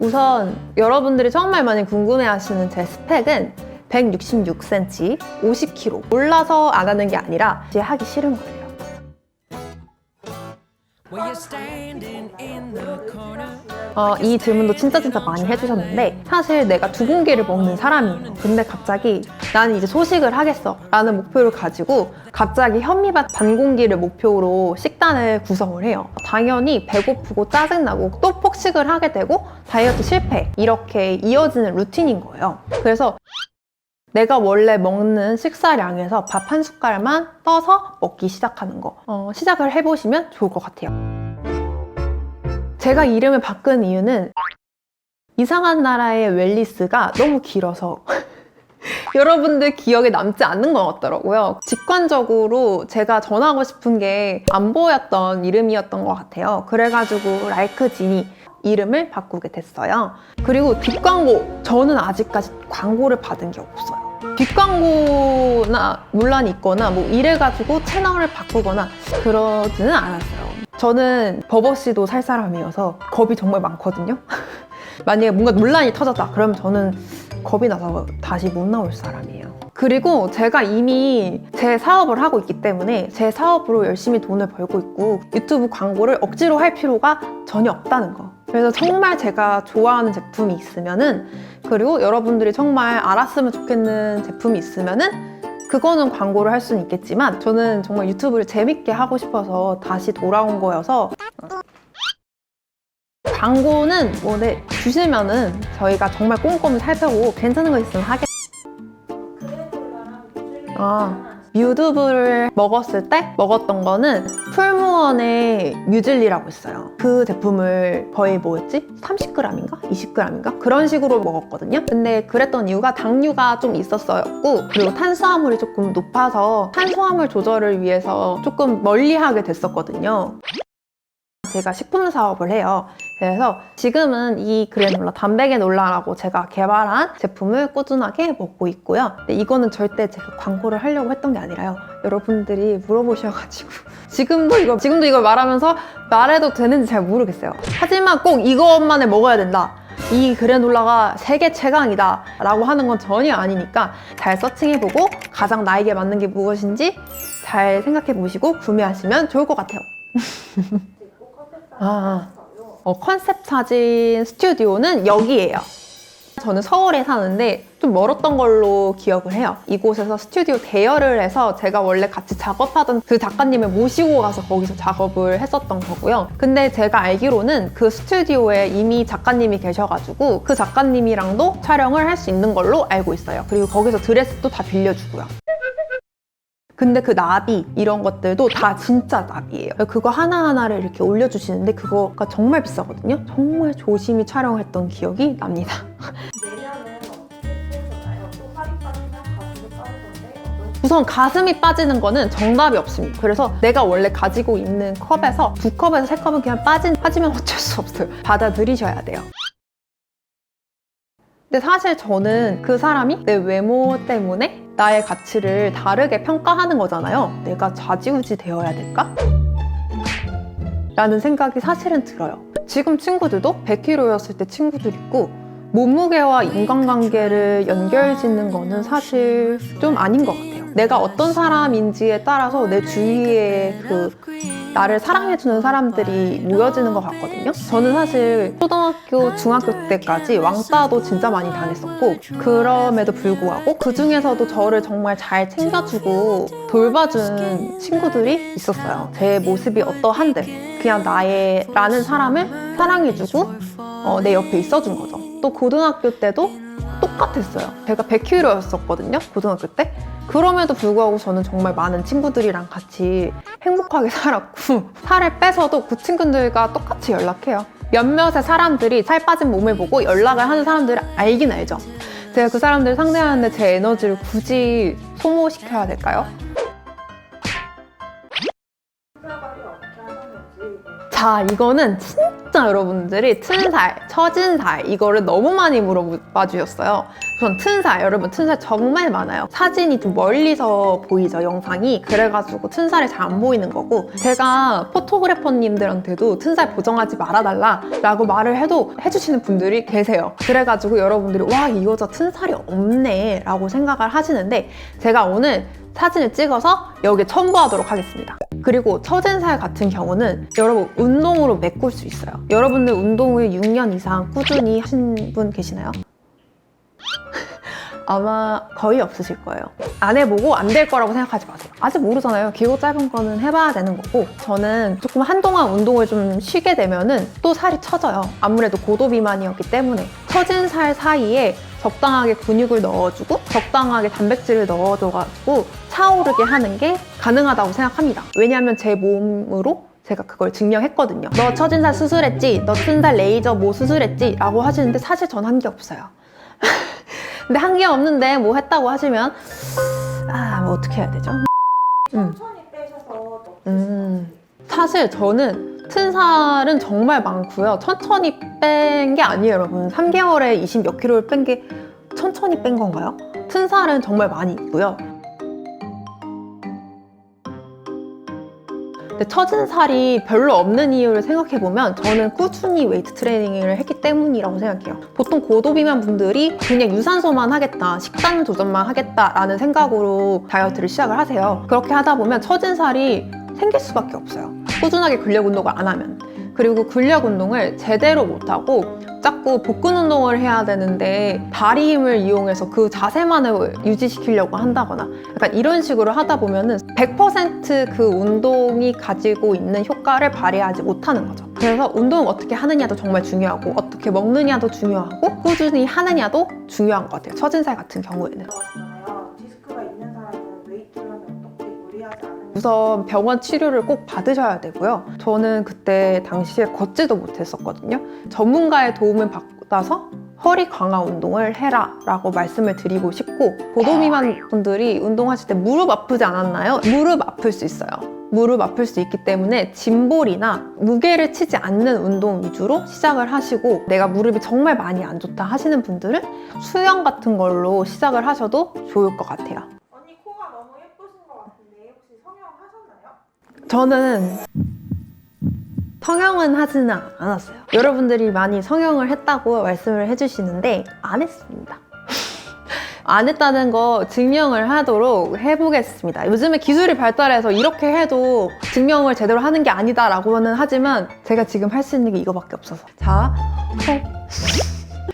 우선 여러분들이 정말 많이 궁금해하시는 제 스펙은 166cm, 50kg. 몰라서 안 하는 게 아니라 이제 하기 싫은 거예요. 이 질문도 진짜 많이 해주셨는데 사실 내가 두 공기를 먹는 사람이에요. 근데 갑자기 나는 이제 소식을 하겠어 라는 목표를 가지고 갑자기 현미밥 반 공기를 목표로 식단을 구성을 해요. 당연히 배고프고 짜증나고 또 폭식을 하게 되고 다이어트 실패 이렇게 이어지는 루틴인 거예요. 그래서 내가 원래 먹는 식사량에서 밥 한 숟갈만 떠서 먹기 시작하는 거 시작을 해보시면 좋을 것 같아요. 제가 이름을 바꾼 이유는 이상한 나라의 웰리스가 너무 길어서 여러분들 기억에 남지 않는 것 같더라고요. 직관적으로 제가 전하고 싶은 게 안 보였던 이름이었던 것 같아요. 그래가지고 라이크지니 이름을 바꾸게 됐어요. 그리고 뒷광고, 저는 아직까지 광고를 받은 게 없어요. 뒷광고나 논란이 있거나 뭐 이래가지고 채널을 바꾸거나 그러지는 않았어요. 저는 버버씨도 살 사람이어서 겁이 정말 많거든요. 만약에 뭔가 논란이 터졌다 그러면 저는 겁이 나서 다시 못 나올 사람이에요. 그리고 제가 이미 제 사업을 하고 있기 때문에 제 사업으로 열심히 돈을 벌고 있고 유튜브 광고를 억지로 할 필요가 전혀 없다는 거. 그래서 정말 제가 좋아하는 제품이 있으면은, 그리고 여러분들이 정말 알았으면 좋겠는 제품이 있으면은 그거는 광고를 할 수는 있겠지만 저는 정말 유튜브를 재밌게 하고 싶어서 다시 돌아온 거여서 광고는 뭐 주시면은 저희가 정말 꼼꼼히 살펴보고 괜찮은 거 있으면 뮤드브를 먹었을 때 먹었던 거는 풀무원의 뮤즐리라고 있어요. 그 제품을 거의 30g인가? 20g인가? 그런 식으로 먹었거든요. 근데 그랬던 이유가 당류가 좀 있었었고, 그리고 탄수화물이 조금 높아서 탄수화물 조절을 위해서 조금 멀리하게 됐었거든요. 제가 식품 사업을 해요. 그래서 지금은 이 그래놀라, 단백에놀라라고 제가 개발한 제품을 꾸준하게 먹고 있고요. 근데 이거는 절대 제가 광고를 하려고 했던 게 아니라요. 여러분들이 물어보셔가지고 지금도 이걸 말하면서 말해도 되는지 잘 모르겠어요. 하지만 꼭 이것만을 먹어야 된다, 이 그래놀라가 세계 최강이다 라고 하는 건 전혀 아니니까 잘 서칭해보고 가장 나에게 맞는 게 무엇인지 잘 생각해보시고 구매하시면 좋을 것 같아요. 컨셉 사진 스튜디오는 여기예요. 저는 서울에 사는데 좀 멀었던 걸로 기억을 해요. 이곳에서 스튜디오 대여를 해서 제가 원래 같이 작업하던 그 작가님을 모시고 가서 거기서 작업을 했었던 거고요. 근데 제가 알기로는 그 스튜디오에 이미 작가님이 계셔가지고 그 작가님이랑도 촬영을 할 수 있는 걸로 알고 있어요. 그리고 거기서 드레스도 다 빌려주고요. 근데 그 나비 이런 것들도 다 진짜 나비예요. 그거 하나하나를 이렇게 올려주시는데 그거가 정말 비싸거든요. 정말 조심히 촬영했던 기억이 납니다. 내년은 어떻게 되셨나요? 또 살이 빠지면 가슴도 빠지던데 우선 가슴이 빠지는 거는 정답이 없습니다. 그래서 내가 원래 가지고 있는 컵에서 2컵에서 3컵은 그냥 빠지면 어쩔 수 없어요. 받아들이셔야 돼요. 근데 사실 저는 그 사람이 내 외모 때문에 나의 가치를 다르게 평가하는 거잖아요. 내가 좌지우지 되어야 될까? 라는 생각이 사실은 들어요. 지금 친구들도 100kg였을 때 친구들 있고 몸무게와 인간관계를 연결짓는 거는 사실 좀 아닌 것 같아요. 내가 어떤 사람인지에 따라서 내 주위에 나를 사랑해주는 사람들이 모여지는 것 같거든요. 저는 사실 초등학교, 중학교 때까지 왕따도 진짜 많이 당했었고, 그럼에도 불구하고 그 중에서도 저를 정말 잘 챙겨주고 돌봐준 친구들이 있었어요. 제 모습이 어떠한데 그냥 나라는 사람을 사랑해주고 내 옆에 있어준 거죠. 또 고등학교 때도 똑같았어요. 제가 100kg였었거든요, 고등학교 때. 그럼에도 불구하고 저는 정말 많은 친구들이랑 같이 행복하게 살았고, 살을 빼서도 그 친구들과 똑같이 연락해요. 몇몇의 사람들이 살 빠진 몸을 보고 연락을 하는 사람들을 알긴 알죠. 제가 그 사람들을 상대하는데 제 에너지를 굳이 소모시켜야 될까요? 자, 이거는 진짜 여러분들이 튼살, 처진살 이거를 너무 많이 물어봐 주셨어요. 전 튼살, 여러분 튼살 정말 많아요. 사진이 좀 멀리서 보이죠, 영상이. 그래가지고 튼살이 잘 안 보이는 거고, 제가 포토그래퍼님들한테도 튼살 보정하지 말아달라 라고 말을 해도 해주시는 분들이 계세요. 그래가지고 여러분들이 와, 이 여자 튼살이 없네 라고 생각을 하시는데, 제가 오늘 사진을 찍어서 여기에 첨부하도록 하겠습니다. 그리고 처진살 같은 경우는 여러분 운동으로 메꿀 수 있어요. 여러분들 운동을 6년 이상 꾸준히 하신 분 계시나요? 아마 거의 없으실 거예요. 안 해보고 안 될 거라고 생각하지 마세요. 아직 모르잖아요. 길고 짧은 거는 해봐야 되는 거고, 저는 조금 한동안 운동을 좀 쉬게 되면은 또 살이 처져요. 아무래도 고도 비만이었기 때문에. 처진 살 사이에 적당하게 근육을 넣어주고 적당하게 단백질을 넣어줘가지고 차오르게 하는 게 가능하다고 생각합니다. 왜냐하면 제 몸으로 제가 그걸 증명했거든요. 너 처진 살 수술했지? 너 튼살 레이저 뭐 수술했지? 라고 하시는데 사실 전 한 게 없어요. 근데 한 게 없는데 뭐 했다고 하시면 뭐 어떻게 해야 되죠? 천천히 빼셔서 사실 저는 튼살은 정말 많고요. 천천히 뺀 게 아니에요, 여러분. 3개월에 20 몇 킬로를 뺀 게 천천히 뺀 건가요? 튼살은 정말 많이 있고요. 근데 처진 살이 별로 없는 이유를 생각해보면 저는 꾸준히 웨이트 트레이닝을 했기 때문이라고 생각해요. 보통 고도 비만 분들이 그냥 유산소만 하겠다, 식단 조절만 하겠다라는 생각으로 다이어트를 시작을 하세요. 그렇게 하다 보면 처진 살이 생길 수밖에 없어요. 꾸준하게 근력 운동을 안 하면. 그리고 근력 운동을 제대로 못하고 자꾸 복근 운동을 해야 되는데 다리 힘을 이용해서 그 자세만을 유지시키려고 한다거나 약간 이런 식으로 하다 보면은 100%그 운동이 가지고 있는 효과를 발휘하지 못하는 거죠. 그래서 운동 어떻게 하느냐도 정말 중요하고 어떻게 먹느냐도 중요하고 꾸준히 하느냐도 중요한 것 같아요. 처진살 같은 경우에는. 디스크가 있는 사람은 웨이트를 하면 어떻게 무리하지 않은 우선 병원 치료를 꼭 받으셔야 되고요. 저는 그때 당시에 걷지도 못했었거든요. 전문가의 도움을 받아서 허리 강화 운동을 해라 라고 말씀을 드리고 싶고, 고도 비만 분들이 운동하실 때 무릎 아프지 않았나요? 무릎 아플 수 있어요. 무릎 아플 수 있기 때문에 짐볼이나 무게를 치지 않는 운동 위주로 시작을 하시고, 내가 무릎이 정말 많이 안 좋다 하시는 분들은 수영 같은 걸로 시작을 하셔도 좋을 것 같아요. 언니 코가 너무 예쁘신 것 같은데 혹시 성형하셨나요? 저는 성형은 하지는 않았어요. 여러분들이 많이 성형을 했다고 말씀을 해주시는데 안 했습니다. 안 했다는 거 증명을 하도록 해보겠습니다. 요즘에 기술이 발달해서 이렇게 해도 증명을 제대로 하는 게 아니다라고는 하지만 제가 지금 할 수 있는 게 이거밖에 없어서. 자, 코.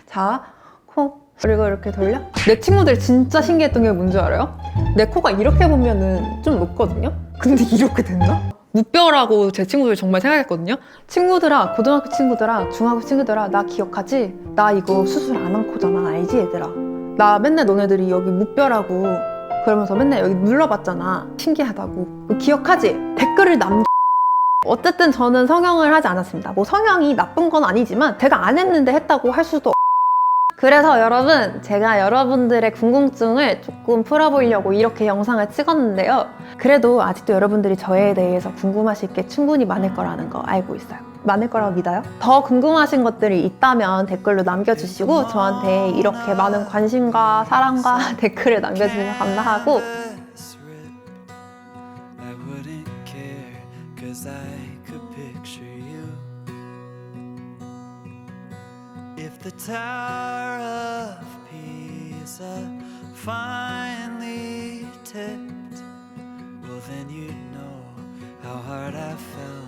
자, 코. 그리고 이렇게 돌려? 내 친구들 진짜 신기했던 게 뭔지 알아요? 내 코가 이렇게 보면은 좀 높거든요? 근데 이렇게 됐나? 무뼈라고 제 친구들 정말 생각했거든요? 친구들아, 고등학교 친구들아, 중학교 친구들아, 나 기억하지? 나 이거 수술 안 한 코잖아, 알지 얘들아? 나 맨날 너네들이 여기 무뼈라고 그러면서 맨날 여기 눌러봤잖아. 신기하다고. 기억하지? 댓글을 어쨌든 저는 성형을 하지 않았습니다. 뭐 성형이 나쁜 건 아니지만 제가 안 했는데 했다고 할 수도. 그래서 여러분, 제가 여러분들의 궁금증을 조금 풀어보려고 이렇게 영상을 찍었는데요. 그래도 아직도 여러분들이 저에 대해서 궁금하실 게 충분히 많을 거라는 거 알고 있어요. 많을 거라고 믿어요? 더 궁금하신 것들이 있다면 댓글로 남겨주시고 저한테 이렇게 많은 관심과 사랑과 댓글을 남겨주셔서 감사하고, If the Tower of Pisa finally tipped, well then you'd know how hard I fell